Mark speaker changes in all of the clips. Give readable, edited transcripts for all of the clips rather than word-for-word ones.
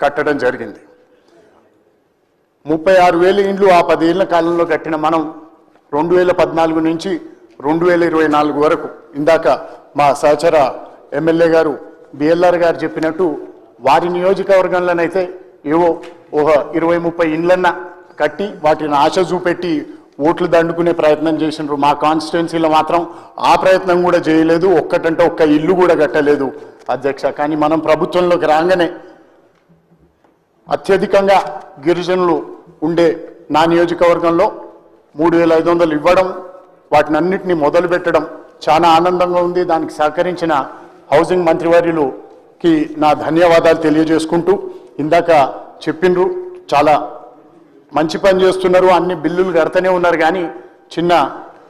Speaker 1: కట్టడం జరిగింది. 36,000 ఇండ్లు ఆ 10 ఏళ్ల కాలంలో కట్టిన మనం 2014 నుంచి 2024 వరకు ఇందాక మా సహచర ఎమ్మెల్యే గారు బిఎల్ఆర్ గారు చెప్పినట్టు వారి నియోజకవర్గంలోనైతే ఏవో ఒక 20-30 ఇండ్లన్నా కట్టి వాటిని ఆశ చూపెట్టి ఓట్లు దండుకునే ప్రయత్నం చేసినారు. మా కాన్స్టిట్యున్సీలో మాత్రం ఆ ప్రయత్నం కూడా చేయలేదు. ఒక్కటంటే ఒక్క ఇల్లు కూడా కట్టలేదు అధ్యక్ష. కానీ మనం ప్రభుత్వంలోకి రాగానే అత్యధికంగా గిరిజనులు ఉండే నా నియోజకవర్గంలో 3,500 ఇవ్వడం, వాటిని అన్నింటినీ మొదలు పెట్టడం చాలా ఆనందంగా ఉంది. దానికి సహకరించిన హౌసింగ్ మంత్రివర్యులుకి నా ధన్యవాదాలు తెలియజేసుకుంటూ, ఇందాక చెప్పిండ్రు చాలా మంచి పని చేస్తున్నారు, అన్ని బిల్లులు కడతనే ఉన్నారు. కానీ చిన్న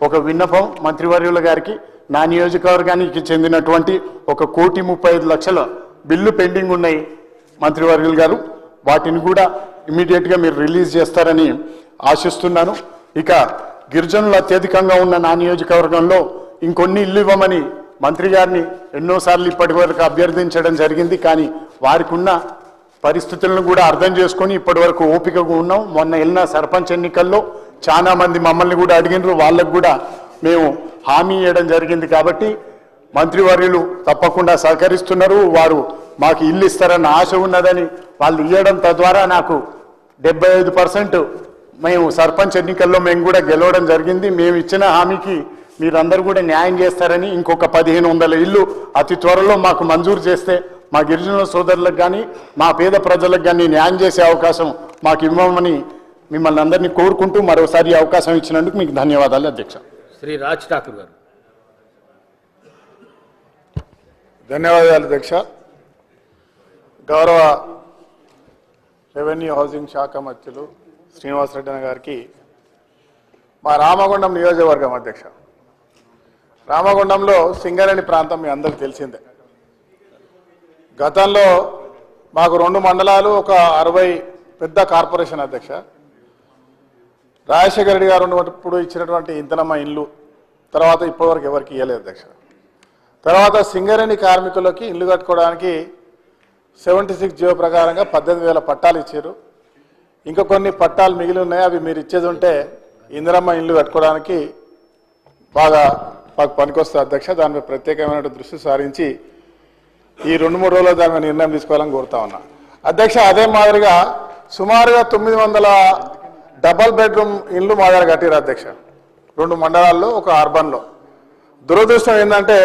Speaker 1: ఒక విన్నపం మంత్రివర్యుల గారికి, నా నియోజకవర్గానికి చెందినటువంటి 1,35,00,000 బిల్లు పెండింగ్ ఉన్నాయి మంత్రివర్యులు గారు. వాటిని కూడా ఇమీడియట్గా మీరు రిలీజ్ చేస్తారని ఆశిస్తున్నాను. ఇక గిరిజనులు అత్యధికంగా ఉన్న నా నియోజకవర్గంలో ఇంకొన్ని ఇల్లు ఇవ్వమని మంత్రి గారిని ఎన్నోసార్లు ఇప్పటి వరకు అభ్యర్థించడం జరిగింది. కానీ వారికి ఉన్న పరిస్థితులను కూడా అర్థం చేసుకొని ఇప్పటి వరకు ఓపికగా ఉన్నాం. మొన్న వెళ్ళిన సర్పంచ్ ఎన్నికల్లో చాలా మంది మమ్మల్ని కూడా అడిగినారు, వాళ్ళకు కూడా మేము హామీ ఇవ్వడం జరిగింది. కాబట్టి మంత్రివర్యులు తప్పకుండా సహకరిస్తున్నారు. వారు మాకు ఇల్లు ఇస్తారన్న ఆశ ఉన్నదని వాళ్ళు ఇవ్వడం, తద్వారా నాకు 75% మేము సర్పంచ్ ఎన్నికల్లో మేము కూడా గెలవడం జరిగింది. మేము ఇచ్చిన హామీకి మీరందరూ కూడా న్యాయం చేస్తారని ఇంకొక 1,500 ఇల్లు అతి త్వరలో మాకు మంజూరు చేస్తే మా గిరిజనుల సోదరులకు కానీ మా పేద ప్రజలకు కానీ న్యాయం చేసే అవకాశం మాకు ఇవ్వమని మిమ్మల్ని అందరినీ కోరుకుంటూ మరోసారి అవకాశం ఇచ్చినందుకు మీకు ధన్యవాదాలు అధ్యక్ష.
Speaker 2: శ్రీ రాజ్ ఠాకూర్ గారు.
Speaker 3: ధన్యవాదాలు అధ్యక్ష. గౌరవ రెవెన్యూ హౌసింగ్ శాఖ మంత్రులు శ్రీనివాసరెడ్డి గారికి మా రామగుండం నియోజకవర్గం అధ్యక్ష. రామగుండంలో సింగరేణి ప్రాంతం మీ అందరికీ తెలిసిందే. గతంలో మాకు 2 మండలాలు, ఒక 60 పెద్ద కార్పొరేషన్ అధ్యక్ష. రాజశేఖర రెడ్డి గారు ఉన్నప్పుడు ఇచ్చినటువంటి ఇంతనమ్మ ఇల్లు తర్వాత ఇప్పటివరకు ఎవరికి ఇవ్వలేదు అధ్యక్ష. తర్వాత సింగరేణి కార్మికులకి ఇల్లు కట్టుకోవడానికి 76 జీవో ప్రకారంగా 18,000 పట్టాలు ఇచ్చారు. ఇంకా కొన్ని పట్టాలు మిగిలి ఉన్నాయి, అవి మీరు ఇచ్చేది ఉంటే ఇందిరమ్మ ఇల్లు కట్టుకోవడానికి బాగా మాకు పనికొస్తుంది అధ్యక్ష. దానిపై ప్రత్యేకమైన దృష్టి సారించి ఈ 2-3 రోజుల్లో దాని మీద నిర్ణయం తీసుకోవాలని కోరుతా ఉన్నా అధ్యక్ష. అదే మాదిరిగా సుమారుగా 900 డబల్ బెడ్రూమ్ ఇల్లు మా దగ్గర కట్టారు అధ్యక్ష. 2 మండలాల్లో, ఒక అర్బన్లో. దురదృష్టం ఏంటంటే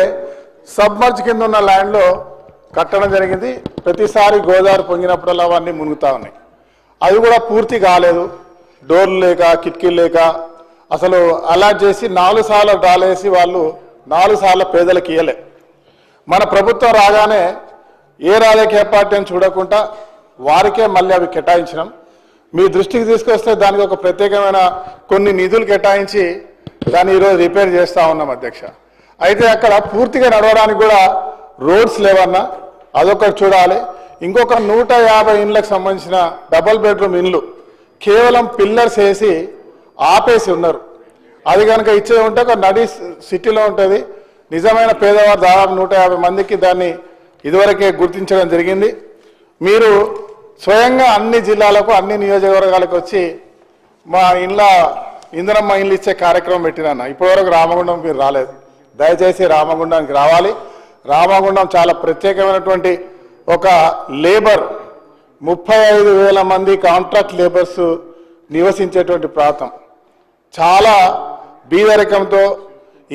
Speaker 3: సబ్మర్జ్ కింద ఉన్న ల్యాండ్లో కట్టడం జరిగింది. ప్రతిసారి గోదావరి పొంగినప్పుడల్లా అవన్నీ మునుగుతూ ఉన్నాయి. అవి కూడా పూర్తి కాలేదు. డోర్లు లేక, కిటికీలు లేక, అసలు అలాట్ చేసి 4 సార్లు డాలేసి వాళ్ళు 4 సార్లు పేదలకు ఇవ్వలే. మన ప్రభుత్వం రాగానే ఏ రాజకీయ పార్టీని చూడకుండా వారికే మళ్ళీ అవి కేటాయించినాం. మీ దృష్టికి తీసుకొస్తే దానికి ఒక ప్రత్యేకమైన కొన్ని నిధులు కేటాయించి దాన్ని ఈరోజు రిపేర్ చేస్తూ ఉన్నాం అధ్యక్ష. అయితే అక్కడ పూర్తిగా నడవడానికి కూడా రోడ్స్ లేవన్నా అదొకటి చూడాలి. ఇంకొక 150 ఇండ్లకు సంబంధించిన డబల్ బెడ్రూమ్ ఇండ్లు కేవలం పిల్లర్స్ వేసి ఆపేసి ఉన్నారు. అది కనుక ఇచ్చేది ఉంటే ఒక నడి సిటీలో ఉంటుంది. నిజమైన పేదవారు దాదాపు 150 మందికి దాన్ని ఇదివరకే గుర్తించడం జరిగింది. మీరు స్వయంగా అన్ని జిల్లాలకు, అన్ని నియోజకవర్గాలకు వచ్చి మా ఇందిరమ్మ ఇండ్లు ఇచ్చే కార్యక్రమం పెట్టినా ఇప్పటివరకు రామగుండం మీరు రాలేదు. దయచేసి రామగుండానికి రావాలి. రామగుండం చాలా ప్రత్యేకమైనటువంటి ఒక లేబర్ 35,000 మంది కాంట్రాక్ట్ లేబర్స్ నివసించేటువంటి ప్రాంతం. చాలా బీదరికంతో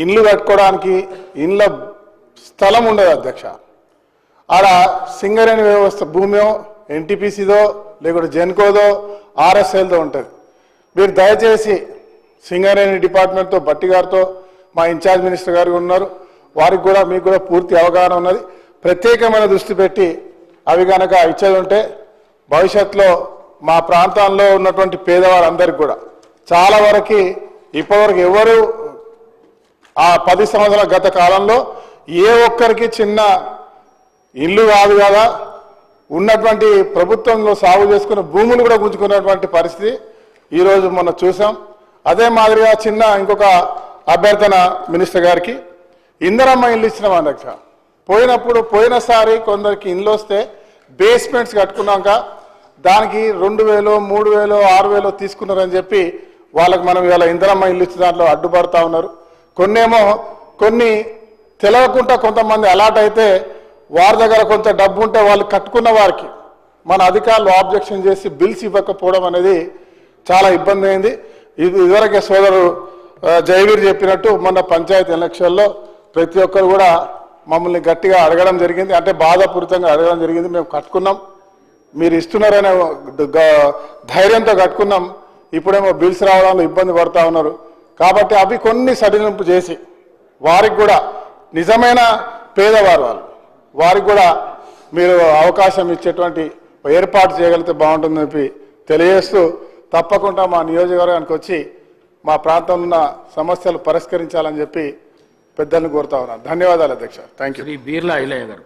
Speaker 3: ఇండ్లు కట్టుకోవడానికి ఇండ్ల స్థలం ఉండదు అధ్యక్ష. ఆడ సింగరేణి వ్యవస్థ భూమియో, ఎన్టీపీసీదో, లేకుంటే జెన్కోదో, ఆర్ఎస్ఎల్తో ఉంటుంది. మీరు దయచేసి సింగరేణి డిపార్ట్మెంట్తో, బట్టి గారితో, మా ఇన్ఛార్జ్ మినిస్టర్ గారు ఉన్నారు, వారికి కూడా మీకు కూడా పూర్తి అవగాహన ఉన్నది. ప్రత్యేకమైన దృష్టి పెట్టి అవి కనుక ఇచ్చేది ఉంటే భవిష్యత్తులో మా ప్రాంతాల్లో ఉన్నటువంటి పేదవారందరికీ కూడా చాలా వరకు ఇప్పటివరకు ఎవరు ఆ 10 సంవత్సరాల గత కాలంలో ఏ ఒక్కరికి చిన్న ఇల్లు కాదు కదా, ఉన్నటువంటి ప్రభుత్వంలో సాగు చేసుకున్న భూములు కూడా గుంజుకున్నటువంటి పరిస్థితి ఈరోజు మనం చూసాం. అదే మాదిరిగా చిన్న ఇంకొక అభ్యర్థన మినిస్టర్ గారికి, ఇందిరమ్మ ఇల్లు ఇచ్చినాం అధ్యక్ష. పోయినసారి కొందరికి ఇల్లు వస్తే బేస్మెంట్స్ కట్టుకున్నాక దానికి 2,000, 3,000, 6,000 తీసుకున్నారని చెప్పి వాళ్ళకి మనం ఇవాళ ఇందిరమ్మ ఇల్లు ఇచ్చిన దాంట్లో అడ్డుపడతా ఉన్నారు. కొన్ని తెలవకుండా కొంతమంది అలాట్ అయితే వారి దగ్గర కొంత డబ్బు ఉంటే వాళ్ళు కట్టుకున్న వారికి మన అధికారులు ఆబ్జెక్షన్ చేసి బిల్స్ ఇవ్వకపోవడం అనేది చాలా ఇబ్బంది అయింది. ఇదివరకే సోదరు జయవీర్ చెప్పినట్టు మొన్న పంచాయతీ ఎలక్షన్లో ప్రతి ఒక్కరు కూడా మమ్మల్ని గట్టిగా అడగడం జరిగింది, అంటే బాధాపూరితంగా అడగడం జరిగింది. మేము కట్టుకున్నాం, మీరు ఇస్తున్నారనే ధైర్యంతో కట్టుకున్నాం, ఇప్పుడేమో బిల్స్ రావడంలో ఇబ్బంది పడుతూ ఉన్నారు. కాబట్టి అవి కొన్ని సడలింపు చేసి వారికి కూడా నిజమైన పేదవారు వారికి కూడా మీరు అవకాశం ఇచ్చేటువంటి ఏర్పాటు చేయగలిగితే బాగుంటుందని చెప్పి తెలియజేస్తూ తప్పకుండా మా నియోజకవర్గానికి వచ్చి మా ప్రాంతంలో ఉన్న సమస్యలు పరిష్కరించాలని చెప్పి పెద్దలను కోరుతా ఉన్నాను. ధన్యవాదాలు అధ్యక్ష. Thank you.
Speaker 2: శ్రీ బీర్లా ఐలయ్య గారు.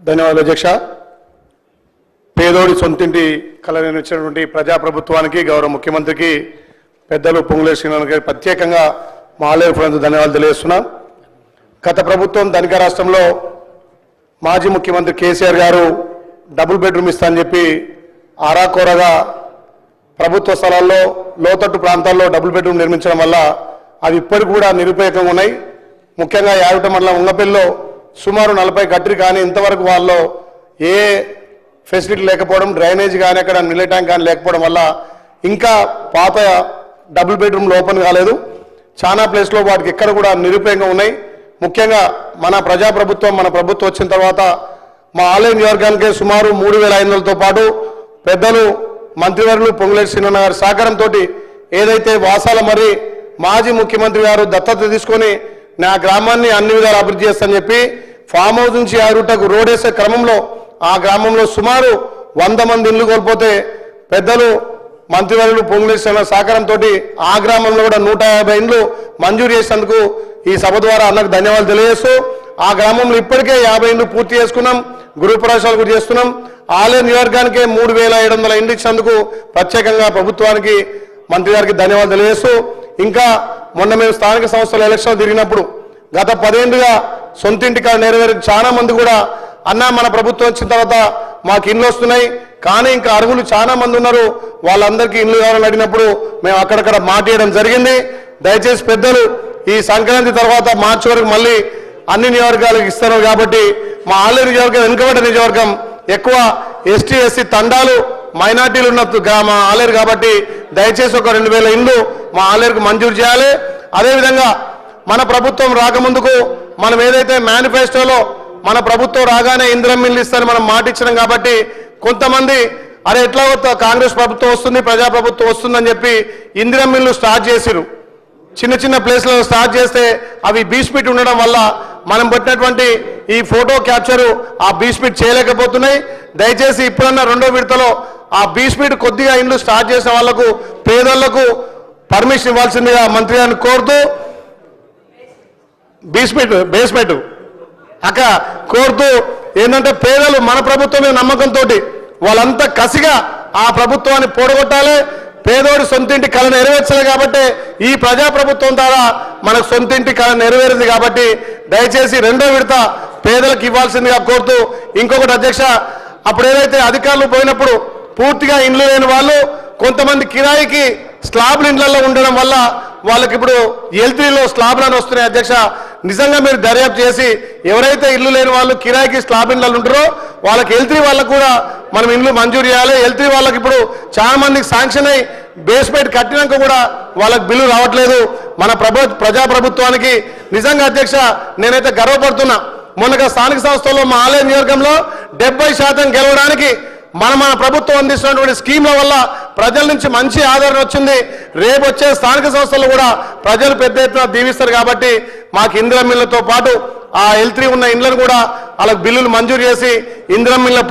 Speaker 4: ధన్యవాదాలు అధ్యక్ష. పేదోడి సొంతింటి కళ నిర్మించినటువంటి ప్రజాప్రభుత్వానికి, గౌరవ ముఖ్యమంత్రికి, పెద్దలు పొంగులేటి శ్రీనివాస్ గారికి ప్రత్యేకంగా మా ఆలయ ఫ్రెండ్స్ ధన్యవాదాలు తెలియజేస్తున్నాం. గత ప్రభుత్వం ధనిక రాష్ట్రంలో మాజీ ముఖ్యమంత్రి కేసీఆర్ గారు డబుల్ బెడ్రూమ్ ఇస్తా అని చెప్పి ఆరాకోరగా ప్రభుత్వ స్థలాల్లో లోతట్టు ప్రాంతాల్లో డబుల్ బెడ్రూమ్ నిర్మించడం వల్ల అవి ఇప్పటికి కూడా నిరుపయోగంగా ఉన్నాయి. ముఖ్యంగా యాదగిరి మండలం ఉంగపల్లిలో సుమారు 40 కట్టిరు, కానీ ఇంతవరకు వాళ్ళు ఏ ఫెసిలిటీ లేకపోవడం, డ్రైనేజ్ కానీ అక్కడ నిల్ల ట్యాంక్ కానీ లేకపోవడం వల్ల ఇంకా పాత డబుల్ బెడ్రూమ్లు ఓపెన్ కాలేదు. చాలా ప్లేస్లో వాటికి ఎక్కడ కూడా నిరుపయోగంగా ఉన్నాయి. ముఖ్యంగా మన ప్రజాప్రభుత్వం, మన ప్రభుత్వం వచ్చిన తర్వాత మా ఆలయ నియోజకవర్గానికి సుమారు 3,500తో పాటు పెద్దలు మంత్రివర్యులు పొంగులేటి శ్రీనివాస్ గారి సహకారంతో ఏదైతే వాసాల మరి మాజీ ముఖ్యమంత్రి గారు దత్తత తీసుకొని నా గ్రామాన్ని అన్ని విధాలు అభివృద్ధి చేస్తానని చెప్పి ఫామ్ హౌస్ నుంచి ఆరుటకు రోడ్ వేసే క్రమంలో ఆ గ్రామంలో సుమారు 100 మంది ఇళ్లు కోల్పోతే పెద్దలు మంత్రివర్యులు పొంగులేటి శ్రీనివాస్ సహకారంతో ఆ గ్రామంలో కూడా 150 ఇండ్లు మంజూరు చేసేందుకు ఈ సభ ద్వారా అన్నకు ధన్యవాదాలు తెలియజేస్తూ ఆ గ్రామంలో ఇప్పటికే 50 ఇండ్లు పూర్తి చేసుకున్నాం, గృహప్రవేశాలు కూడా చేస్తున్నాం. ఆలయ నియోజకవర్గానికే 3,700 ఇండ్లు ఇచ్చినందుకు ప్రత్యేకంగా ప్రభుత్వానికి, మంత్రి గారికి ధన్యవాదాలు తెలియజేస్తూ ఇంకా మొన్న మేము స్థానిక సంస్థల ఎలక్షన్ తిరిగినప్పుడు గత 10 ఏళ్లుగా సొంతింటి కాడ నెరవేరి చాలా మంది కూడా అన్న మన ప్రభుత్వం వచ్చిన తర్వాత మాకు ఇండ్లు వస్తున్నాయి, కానీ ఇంకా అర్హులు చాలా మంది ఉన్నారు, వాళ్ళందరికీ ఇండ్లు కావాలని అడిగినప్పుడు మేము అక్కడక్కడ మాట్లాడడం జరిగింది. దయచేసి పెద్దలు ఈ సంక్రాంతి తర్వాత మార్చి వరకు మళ్ళీ అన్ని నియోజకవర్గాలకు ఇస్తారు కాబట్టి మా ఆలయ నియోజకవర్గం వెనుకబడ్డ నియోజకవర్గం, ఎక్కువ ఎస్టీ ఎస్సీ తండాలు మైనార్టీలు ఉన్న మా ఆలేరు కాబట్టి దయచేసి ఒక 2,000 ఇండ్లు మా ఆలేరుకు మంజూరు చేయాలి. అదేవిధంగా మన ప్రభుత్వం రాకముందుకు మనం ఏదైతే మేనిఫెస్టోలో మన ప్రభుత్వం రాగానే ఇందిరమ్మ ఇల్లు ఇస్తారని మనం మాట ఇచ్చినాం కాబట్టి కొంతమంది అరే ఎట్లా కాంగ్రెస్ ప్రభుత్వం వస్తుంది, ప్రజాప్రభుత్వం వస్తుందని చెప్పి ఇందిరమ్మ ఇల్లు స్టార్ట్ చేసిరు. చిన్న చిన్న ప్లేస్లలో స్టార్ట్ చేస్తే అవి బీస్పీట్ ఉండడం వల్ల మనం పెట్టినటువంటి ఈ ఫోటో క్యాప్చరు ఆ బీస్పీట్ చేయలేకపోతున్నాయి. దయచేసి ఇప్పుడన్నా 2వ విడతలో ఆ బీస్పీట్ కొద్దిగా ఇండ్లు స్టార్ట్ చేసిన వాళ్లకు, పేదళ్లకు పర్మిషన్ ఇవ్వాల్సిందిగా మంత్రి గారిని కోరుతూ బేస్మెంట్ అక్క కోరుతూ ఏంటంటే పేదలు మన ప్రభుత్వమే నమ్మకంతో వాళ్ళంతా కసిగా ఆ ప్రభుత్వాన్ని పోడగొట్టాలి. పేదోడి సొంతింటి కళ నెరవేర్చాలి కాబట్టి ఈ ప్రజాప్రభుత్వం ద్వారా మనకు సొంతింటి కళ నెరవేరింది కాబట్టి దయచేసి 2వ విడత పేదలకు ఇవ్వాల్సిందిగా కోరుతూ ఇంకొకటి అధ్యక్ష, అప్పుడు ఏదైతే అధికారులు పోయినప్పుడు పూర్తిగా ఇండ్లు లేని వాళ్ళు కొంతమంది కిరాయికి స్లాబ్ల ఇండ్లలో ఉండడం వల్ల వాళ్ళకి ఇప్పుడు L3లో స్లాబ్లను వస్తున్నాయి. అధ్యక్ష, నిజంగా మీరు దర్యాప్తు చేసి ఎవరైతే ఇల్లు లేని వాళ్ళు కిరాయికి స్లాబ్ ఇండ్లలో ఉంటారో వాళ్ళకి L3 వాళ్ళకు కూడా మనం ఇండ్లు మంజూరు చేయాలి. L3 వాళ్ళకి ఇప్పుడు చాలా మందికి శాంక్షన్ అయ్యి బేస్మెంట్ కట్టినాక కూడా వాళ్ళకి బిల్లు రావట్లేదు. మన ప్రజాప్రభుత్వానికి నిజంగా అధ్యక్ష నేనైతే గర్వపడుతున్నా. మొన్నగా స్థానిక సంస్థల్లో మా ఆలయ నియోజకంలో 70% గెలవడానికి మన ప్రభుత్వం అందిస్తున్నటువంటి స్కీమ్ల వల్ల ప్రజల నుంచి మంచి ఆదరణ వచ్చింది. రేపు వచ్చే స్థానిక సంస్థలు కూడా ప్రజలు పెద్ద ఎత్తున దీవిస్తారు కాబట్టి మాకు ఇందిరమ్మ ఇళ్లతో పాటు ఆ L3 ఉన్న ఇండ్లను కూడా వాళ్ళకి బిల్లులు మంజూరు చేసి ఇందిరమ్మ ఇళ్ల